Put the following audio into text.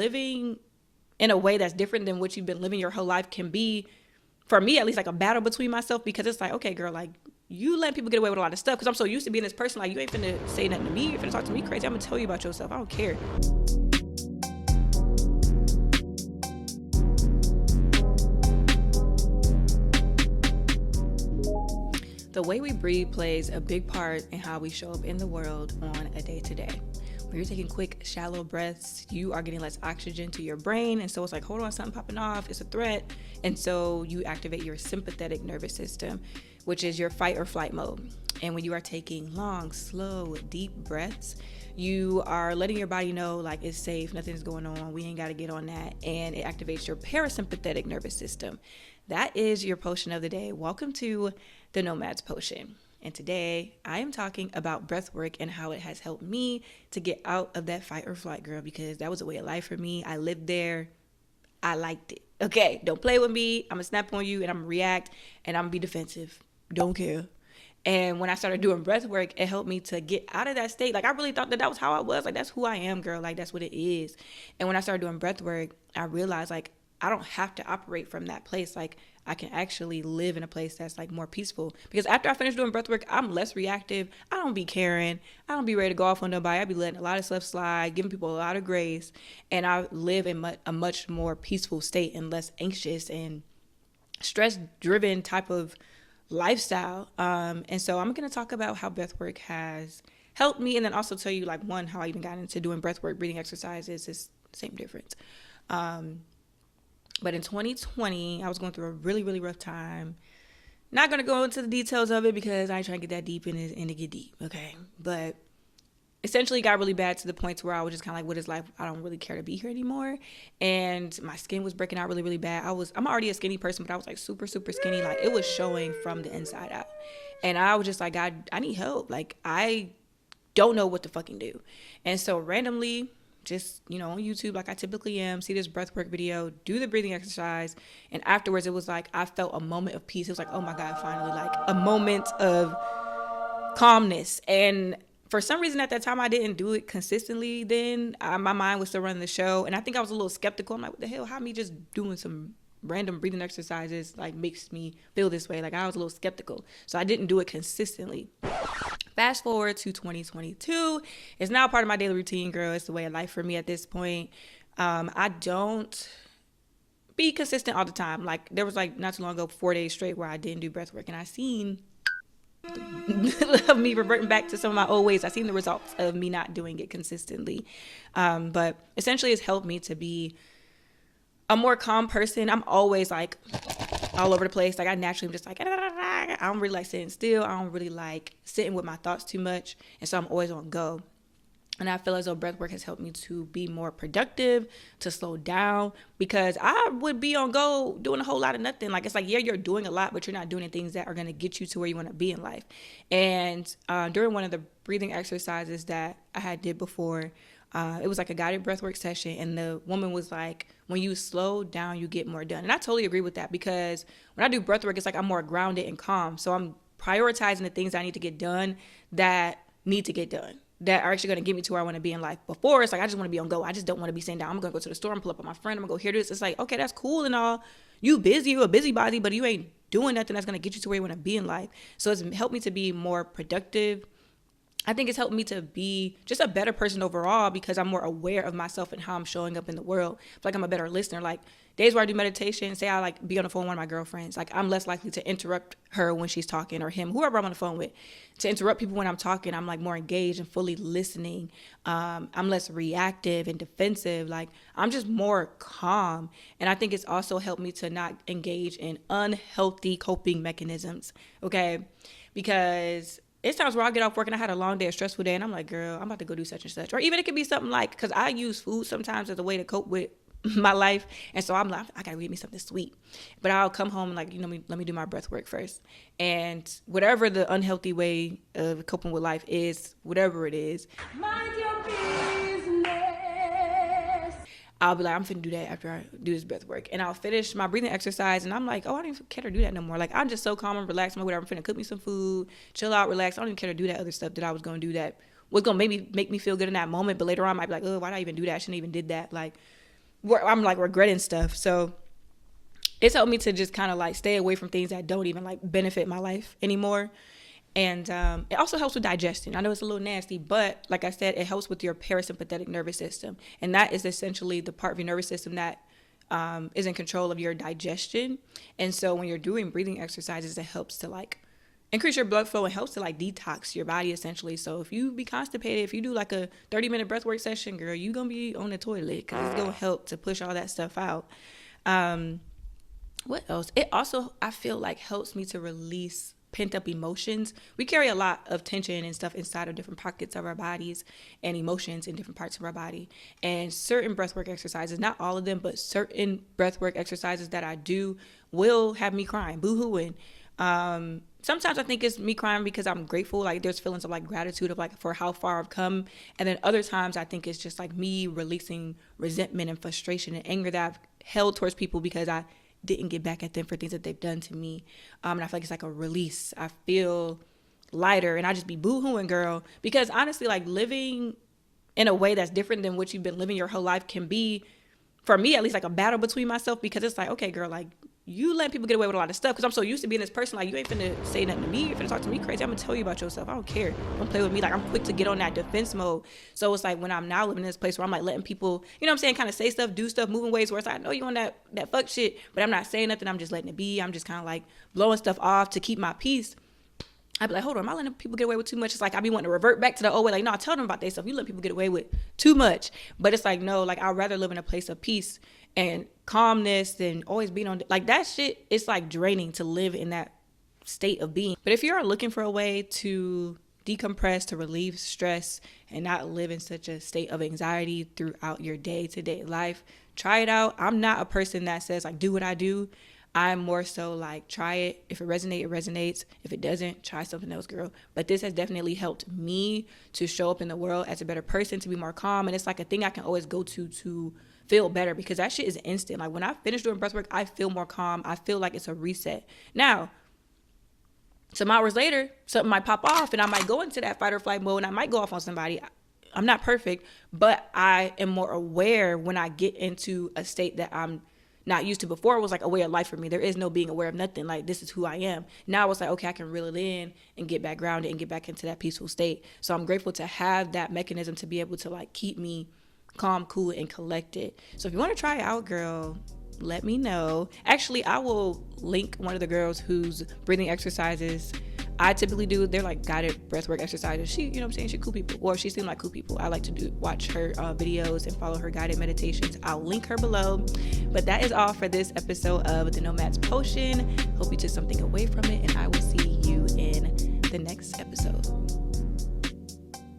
living in a way that's different than what you've been living your whole life can be, for me at least, like a battle between myself, because it's like, okay, girl, like you let people get away with a lot of stuff because I'm so used to being this person, like you ain't finna say nothing to me, you're finna talk to me crazy, I'm gonna tell you about yourself, I don't care. The way we breathe plays a big part in how we show up in the world on a day-to-day. When you're taking quick, shallow breaths, you are getting less oxygen to your brain. And so it's like, hold on, something popping off, it's a threat. And so you activate your sympathetic nervous system, which is your fight or flight mode. And when you are taking long, slow, deep breaths, you are letting your body know like it's safe, nothing's going on, we ain't got to get on that. And it activates your parasympathetic nervous system. That is your potion of the day. Welcome to the Nomad's Potion. And today I am talking about breathwork and how it has helped me to get out of that fight or flight, girl, because that was a way of life for me. I lived there. I liked it. Okay, don't play with me. I'm gonna snap on you and I'm gonna react and I'm gonna be defensive. Don't care. And when I started doing breath work, it helped me to get out of that state. Like I really thought that was how I was. Like that's who I am, girl. Like that's what it is. And when I started doing breath work, I realized like I don't have to operate from that place. Like I can actually live in a place that's like more peaceful. Because after I finish doing breath work, I'm less reactive. I don't be caring. I don't be ready to go off on nobody. I be letting a lot of stuff slide, giving people a lot of grace. And I live in a much more peaceful state and less anxious and stress-driven type of lifestyle. And so I'm going to talk about how breathwork has helped me, and then also tell you like one, how I even got into doing breathwork, breathing exercises. It's the same difference. But in 2020, I was going through a really, really rough time. Not going to go into the details of it because I ain't trying to get that deep in it and to get deep. Okay. But essentially it got really bad to the point where I was just kind of like, what is life? I don't really care to be here anymore. And my skin was breaking out really, really bad. I'm already a skinny person, but I was like super, super skinny. Like it was showing from the inside out. And I was just like, God, I need help. Like I don't know what to fucking do. And so randomly, just, on YouTube, like I typically am, see this breathwork video, do the breathing exercise. And afterwards it was like, I felt a moment of peace. It was like, oh my God, finally, like a moment of calmness. And for some reason at that time, I didn't do it consistently then. My mind was still running the show. And I think I was a little skeptical. I'm like, what the hell? How me just doing some random breathing exercises like makes me feel this way? Like I was a little skeptical. So I didn't do it consistently. Fast forward to 2022. It's now part of my daily routine, girl. It's the way of life for me at this point. I don't be consistent all the time. Like there was like not too long ago, 4 days straight where I didn't do breath work. And I seen of me reverting back to some of my old ways. I seen the results of me not doing it consistently. But essentially it's helped me to be a more calm person. I'm always like all over the place. Like I naturally am just like, I don't really like sitting still. I don't really like sitting with my thoughts too much. And so I'm always on go. And I feel as though breathwork has helped me to be more productive, to slow down, because I would be on go doing a whole lot of nothing. Like, it's like, yeah, you're doing a lot, but you're not doing the things that are going to get you to where you want to be in life. And during one of the breathing exercises that I had did before, it was like a guided breathwork session. And the woman was like, when you slow down, you get more done. And I totally agree with that, because when I do breathwork, it's like I'm more grounded and calm. So I'm prioritizing the things I need to get done that need to get done, that are actually going to get me to where I want to be in life. Before, it's like, I just want to be on go. I just don't want to be sitting down. I'm going to go to the store and pull up on my friend. I'm going to go hear this. It's like, okay, that's cool and all. You busy, you're a busybody, but you ain't doing nothing that's going to get you to where you want to be in life. So it's helped me to be more productive. I think it's helped me to be just a better person overall, because I'm more aware of myself and how I'm showing up in the world. I feel like I'm a better listener. Like days where I do meditation, say I like be on the phone with one of my girlfriends, like I'm less likely to interrupt her when she's talking, or him, whoever I'm on the phone with, to interrupt people when I'm talking. I'm like more engaged and fully listening. I'm less reactive and defensive. Like I'm just more calm. And I think it's also helped me to not engage in unhealthy coping mechanisms. Okay. Because it's times where I get off work and I had a long day, a stressful day, and I'm like, girl, I'm about to go do such and such. Or even it could be something like, because I use food sometimes as a way to cope with my life. And so I'm like, I got to get me something sweet. But I'll come home and like, let me do my breath work first. And whatever the unhealthy way of coping with life is, whatever it is, mind your business. I'll be like, I'm finna do that after I do this breath work. And I'll finish my breathing exercise. And I'm like, oh, I don't even care to do that no more. Like, I'm just so calm and relaxed. I'm like, whatever, I'm finna cook me some food, chill out, relax. I don't even care to do that other stuff that I was going to do that was going to maybe make me feel good in that moment. But later on, I might be like, oh, why did I even do that? I shouldn't even did that. Like, where I'm like regretting stuff. So it's helped me to just kind of like stay away from things that don't even like benefit my life anymore. And it also helps with digestion. I know it's a little nasty, but like I said, it helps with your parasympathetic nervous system. And that is essentially the part of your nervous system that is in control of your digestion. And so when you're doing breathing exercises, it helps to like increase your blood flow and helps to like detox your body essentially. So if you be constipated, if you do like a 30-minute breathwork session, girl, you gonna be on the toilet because it's gonna help to push all that stuff out. What else? It also, I feel like, helps me to release pent up emotions. We carry a lot of tension and stuff inside of different pockets of our bodies and emotions in different parts of our body. And certain breathwork exercises, not all of them, but certain breathwork exercises that I do will have me crying, boo-hooing. Sometimes I think it's me crying because I'm grateful. Like there's feelings of like gratitude of like for how far I've come. And then other times I think it's just like me releasing resentment and frustration and anger that I've held towards people because I didn't get back at them for things that they've done to me. And I feel like it's like a release. I feel lighter and I just be boo-hooing, girl. Because honestly, like living in a way that's different than what you've been living your whole life can be, for me at least, like a battle between myself, because it's like, okay, girl, like you let people get away with a lot of stuff because I'm so used to being this person. Like you ain't finna say nothing to me. You're finna talk to me crazy. I'm gonna tell you about yourself. I don't care. Don't play with me. Like I'm quick to get on that defense mode. So it's like when I'm now living in this place where I'm like letting people, you know what I'm saying, kind of say stuff, do stuff, moving ways where it's like, I know you on that fuck shit, but I'm not saying nothing. I'm just letting it be. I'm just kind of like blowing stuff off to keep my peace. I'd be like, hold on, am I letting people get away with too much? It's like I be wanting to revert back to the old way. Like, no, I tell them about their stuff. You let people get away with too much. But it's like, no, like I'd rather live in a place of peace and calmness than always being on like that shit. It's like draining to live in that state of being. But if you're looking for a way to decompress, to relieve stress and not live in such a state of anxiety throughout your day-to-day life, try it out. I'm not a person that says like do what I do. I'm more so like try it. If it resonates, it resonates. If it doesn't, try something else, girl. But this has definitely helped me to show up in the world as a better person, to be more calm. And it's like a thing I can always go to feel better, because that shit is instant. Like when I finish doing breathwork, I feel more calm. I feel like it's a reset. Now, some hours later, something might pop off and I might go into that fight or flight mode and I might go off on somebody. I'm not perfect, but I am more aware when I get into a state that I'm not used to. Before, it was like a way of life for me. There is no being aware of nothing. Like this is who I am. Now it's like, okay, I can reel it in and get back grounded and get back into that peaceful state. So I'm grateful to have that mechanism to be able to like keep me calm, cool, and collected. So if you want to try it out, girl, let me know. Actually, I will link one of the girls whose breathing exercises I typically do. They're like guided breathwork exercises. She, you know what I'm saying? She cool people, or she seemed like cool people. I like to watch her videos and follow her guided meditations. I'll link her below. But that is all for this episode of The Nomad's Potion. Hope you took something away from it, and I will see you in the next episode.